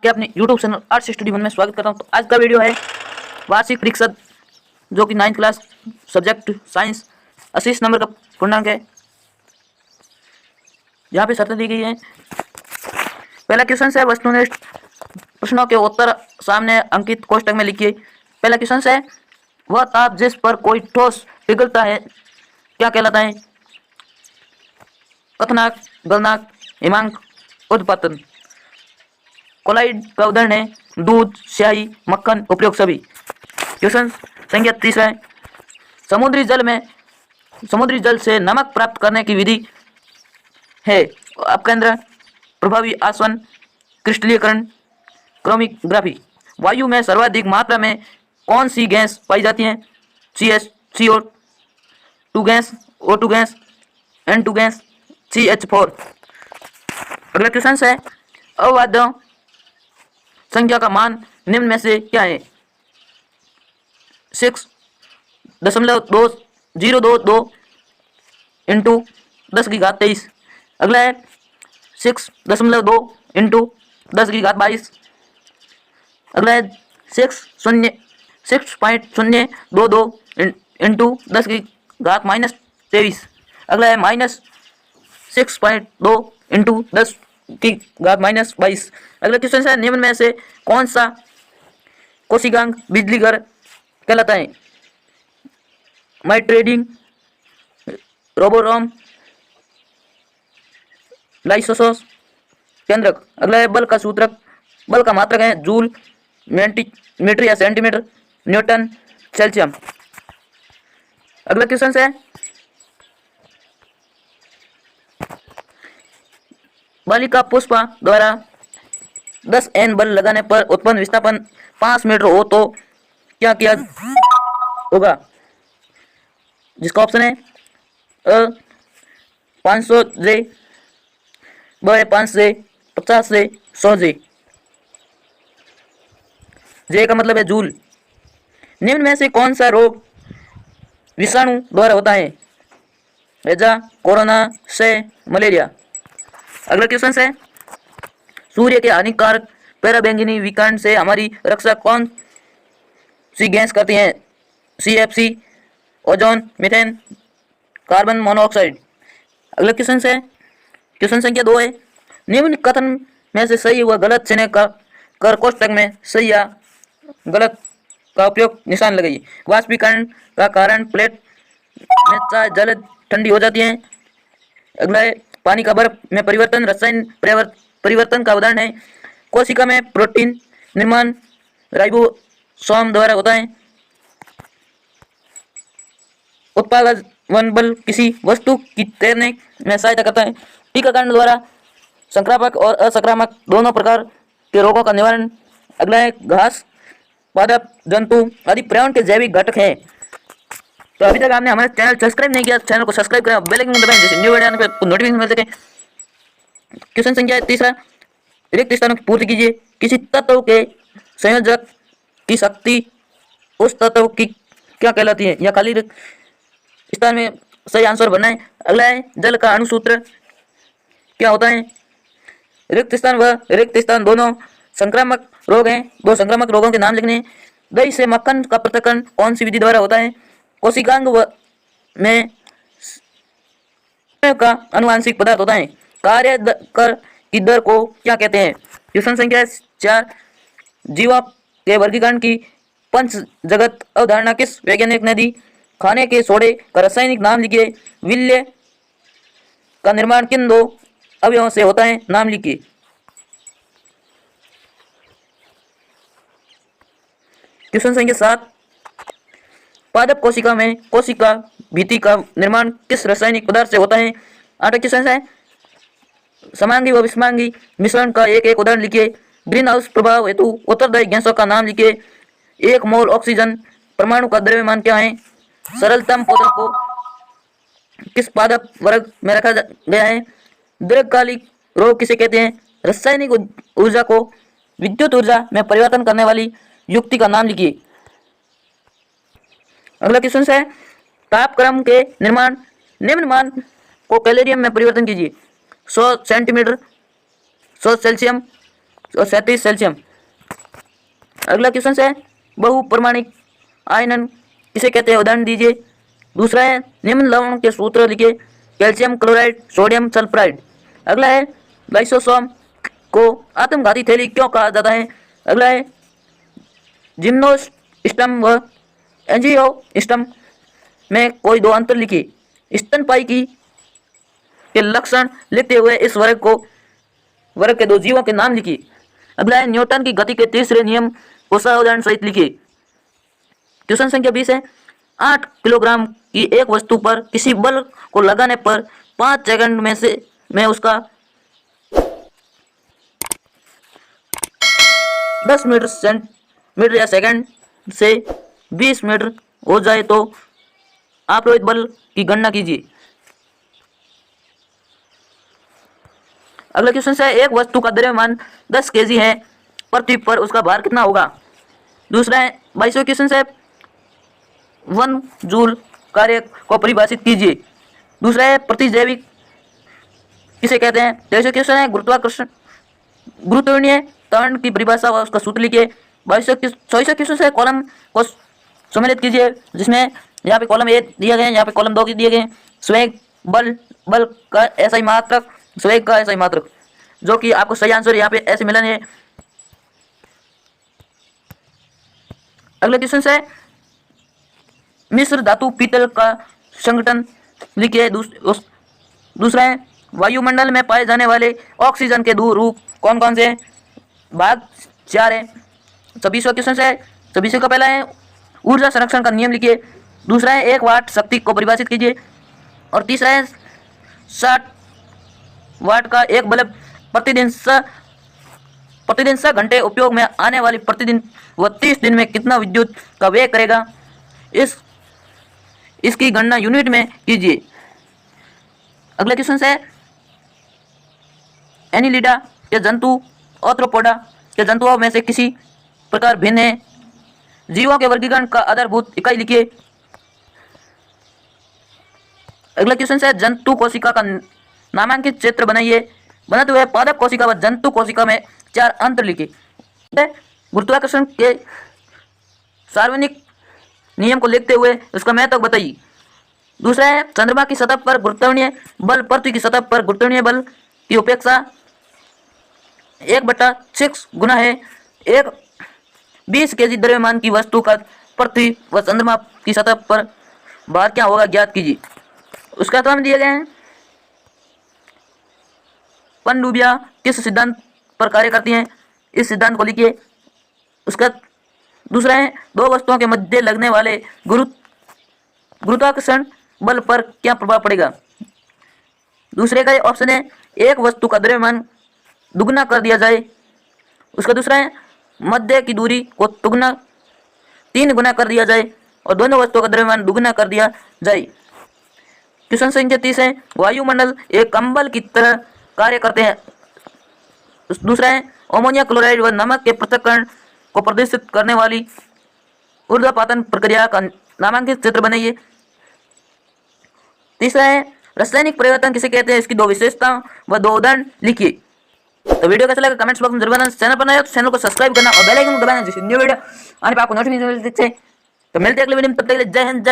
के अपने YouTube channel arts study one में स्वागत करता हूं। तो आज का वीडियो है वार्षिक परीक्षा जो कि 9th class subject science 80 number का पूर्णांक है। यहाँ पे शर्तें दी गई है। पहला क्वेश्चन है वस्तुनिष्ठ प्रश्नों के उत्तर सामने अंकित कोष्टक में लिखिए। पहला क्वेश्चन है वह ताप जिस पर कोई ठोस पिघलता है क्या कहलाता है? क्वथनांक, गलनांक, हिमांक, उद्पातन। कोलाइड का उदाहरण है दूध, स्याही, मक्खन, उपयोग सभी। क्वेश्चन संख्या 30 है समुद्री जल से नमक प्राप्त करने की विधि है अपकेंद्र, प्रभावी आसवन, क्रिस्टलीकरण, क्रोमेटोग्राफी। वायु में सर्वाधिक मात्रा में कौन सी गैस पाई जाती है? CO2 gas, O2 gas, N2 gas, CH4। अगला क्वेश्चन है अवाद्य संख्या का मान निम्न में से क्या है? 6.022 इंटू 10⁻23। अगला है 6.2 इंटू 10⁻22। अगला है 6.022 इंटू 10⁻23। अगला है -6.2 इंटू 10⁻22। अगला क्वेश्चन है निम्न में से कौन सा कोशिकांक बिजली घर कहलाता है? माइट्रेडिंग, रोबोरॉम, लाइसोसोस, केंद्रक। अगला है बल का सूत्रक, बल का मात्रक है जूल, मीटर या सेंटीमीटर, न्यूटन, सेल्सियम। अगला क्वेश्चन है बालिका पुष्पा द्वारा 10 N बल लगाने पर उत्पन्न विस्थापन 5 मीटर हो तो क्या किया होगा? जिसका ऑप्शन है अ 500 जे, ब है 5 से, 50 से, 100 जे। जे का मतलब है जूल। निम्न में से कौन सा रोग विषाणु द्वारा होता है? हैजा, कोरोना, से, मलेरिया। अगला क्वेश्चन है सूर्य के हानिकारक पराबैंगनी विकिरण से हमारी रक्षा कौन सी गैस करती है? CFC, ozone, methane, carbon monoxide. अगला क्वेश्चन है क्वेश्चन संख्या 2 है निम्न कथन में से सही व गलत चयन कर कोष्टक में सही या गलत का उपयोग निशान लगाइए। वाष्पीकरण का कारण प्लेट में चाय जल्द ठंडी हो जाती है। अगला है पानी का बर्फ में परिवर्तन रसायन परिवर्तन का उदाहरण है कोशिका में प्रोटीन निर्माण राइबोसोम द्वारा होता है। उत्पादन बल किसी वस्तु की तैरने में सहायता करता है। टीकाकरण द्वारा संक्रामक और असंक्रामक दोनों प्रकार के रोगों का निवारण। अगला है घास, पादप, जंतु आदि पर्यावरण के जैविक घटक हैं। तो अभी तक आपने हमारे चैनल सब्सक्राइब नहीं किया, चैनल को सब्सक्राइब करें, बेल आइकन दबाएं जैसे न्यू वीडियो आने पर नोटिफिकेशन मिल सके। क्वेश्चन संख्या 3 रिक्त स्थानों की पूर्ति कीजिए। किसी तत्व के संयोजक की शक्ति उस तत्व की क्या कहलाती है? या खाली स्थान में सही आंसर भरना है। अगला है जल का अणुसूत्र क्या होता है? रिक्त स्थान व रिक्त स्थान दोनों संक्रामक रोग हैं। 2 संक्रामक रोगों के नाम लिखने हैं। दही से मक्खन का पृथक्करण कौन सी विधि द्वारा होता है? कोशिकांग में का अनुवांशिक पदार्थ होता है। कार्य कर की दर को क्या कहते हैं? क्वेश्चन संख्या 4 जीवा के वर्गीकरण की पंच जगत अवधारणा किस वैज्ञानिक ने दी? खाने के सोडे का रासायनिक नाम लिखिए। विल्य का निर्माण किन 2 अवयवों से होता है? नाम लिखिए। क्वेश्चन संख्या 7 पादप कोशिका में कोशिका भित्ति का निर्माण किस रासायनिक पदार्थ से होता है? 8 क्वेश्चन है समांगी व विषमांगी मिश्रण का एक उदाहरण लिखिए। ग्रीन हाउस प्रभाव हेतु उत्तरदायी गैसों का नाम लिखिए। 1 मोल ऑक्सीजन परमाणु का द्रव्यमान क्या है? सरलतम पौधों को किस पादप वर्ग में रखा गया है? दीर्घकालिक रोग किसे कहते हैं? रासायनिक ऊर्जा को विद्युत ऊर्जा में परिवर्तन करने वाली युक्ति का नाम लिखिए। अगला क्वेश्चन है तापक्रम के निर्माण निम्न मान को कैलोरीम में परिवर्तन कीजिए। 100 सेंटीमीटर, 100 सेल्सियम, और 37 सेल्सियम। अगला क्वेश्चन है बहुप्रमाणिक आयनन किसे कहते हैं, उदाहरण दीजिए। दूसरा है निम्न लवण के सूत्र लिखिए, कैल्शियम क्लोराइड, सोडियम सल्फाइड। अगला है लाइसोसोम को आत्मघाती थैली क्यों कहा जाता है। अगला है जिम्नोस्टम व एंजियोस्टम में कोई दो अंतर लिखिए। स्तनपायी की के लक्षण लिखते हुए इस वर्ग के दो जीवों के नाम लिखिए। अगला है न्यूटन की गति के तीसरे नियम को उदाहरण सहित लिखिए। क्वेश्चन संख्या 20 है 8 किलोग्राम की एक वस्तु पर किसी बल को लगाने पर 5 सेकंड में उसका 10 मीटर या सेकंड से 20 मीटर हो जाए तो आप्लोहित बल की गणना कीजिए। अगला क्वेश्चन है एक वस्तु का द्रव्यमान 10 केजी है, पृथ्वी पर उसका भार कितना होगा। दूसरा है 22वां क्वेश्चन है 1 जूल कार्य को परिभाषित कीजिए। दूसरा है प्रतिजैविक किसे कहते हैं। 23वां क्वेश्चन है गुरुत्वाकर्षण त्वरण की परिभाषा व उसका सूत्र लिखिए। 24वां क्वेश्चन है कॉलम को सम्मिलित कीजिए, जिसमें यहाँ पे कॉलम 1 दिया गया है, यहाँ पे कॉलम 2 दिए गए हैं। स्वेग बल का ऐसा ही मात्रक, स्वेग का ऐसा ही मात्रक, जो कि आपको सही आंसर यहाँ पे ऐसे मिलन है। अगला क्वेश्चन है मिश्र धातु पीतल का संगठन लिखिए। दूसरा है वायुमंडल में पाए जाने वाले ऑक्सीजन के दो रूप कौन कौन से हैं। भाग 4 है। 26वां क्वेश्चन है 26 का पहला है ऊर्जा संरक्षण का नियम लिखिए। दूसरा है 1 वाट शक्ति को परिभाषित कीजिए। और तीसरा है 60 वाट का एक बल्ब प्रतिदिन 6 घंटे उपयोग में आने वाली प्रतिदिन व 30 दिन में कितना विद्युत का व्यय करेगा। इसकी गणना यूनिट में कीजिए। अगला क्वेश्चन है एनिलिडा के जंतु ऑर्थ्रोपोडा के जंतुओं में से किसी प्रकार भिन्न है। जीवों के वर्गीकरण का आधारभूत इकाई लिखिए। अगला क्वेश्चन है जंतु कोशिका का नामांकित क्षेत्र बनाइए। बनाते हुए पादप कोशिका व जंतु कोशिका में 4 अंतर लिखिए। गुरुत्वाकर्षण के सार्वजनिक नियम को लिखते हुए उसका महत्व बताइए। दूसरा है चंद्रमा की सतह पर गुरुत्वाकर्षणीय बल पृथ्वी की सतह पर गुरुत्वाकर्षणीय बल की उपेक्षा 1/6 गुना है। एक 20 केजी द्रव्यमान की वस्तु का पृथ्वी व चंद्रमा की सतह पर भार क्या होगा, ज्ञात कीजिए। उसका तो हम दिए गए हैं। पनडुब्बियां किस सिद्धांत पर कार्य करती हैं, इस सिद्धांत को लिखिए। उसका दूसरा है दो वस्तुओं के मध्य लगने वाले गुरुत्वाकर्षण बल पर क्या प्रभाव पड़ेगा। दूसरे का ऑप्शन है एक वस्तु का द्रव्यमान दुगना कर दिया जाए। उसका दूसरा है मध्य की दूरी को 3 गुना कर दिया जाए और दोनों वस्तुओं का द्रव्यमान दुगना कर दिया जाए। क्वेश्चन संख्या 30 है वायुमंडल एक कंबल की तरह कार्य करते हैं। दूसरा है अमोनिया क्लोराइड व नमक के पृथक्करण को प्रदर्शित करने वाली ऊर्ध्वपातन प्रक्रिया का नामांकित क्षेत्र बनाइए। तीसरा है रासायनिक परिवर्तन किसे कहते हैं, इसकी 2 विशेषताओं व 2 उदाहरण लिखिए। तो वीडियो कैसा लगा कमेंट्स बॉक्स में जरूर बताना। चैनल पर नए हो तो चैनल को सब्सक्राइब करना और बेल आइकन को दबाना, जिससे न्यू वीडियो आने पर आपको नोटिफिकेशन मिलती है। तो मिलते हैं अगले वीडियो में, तब तक के लिए जय हिंद जय भारत।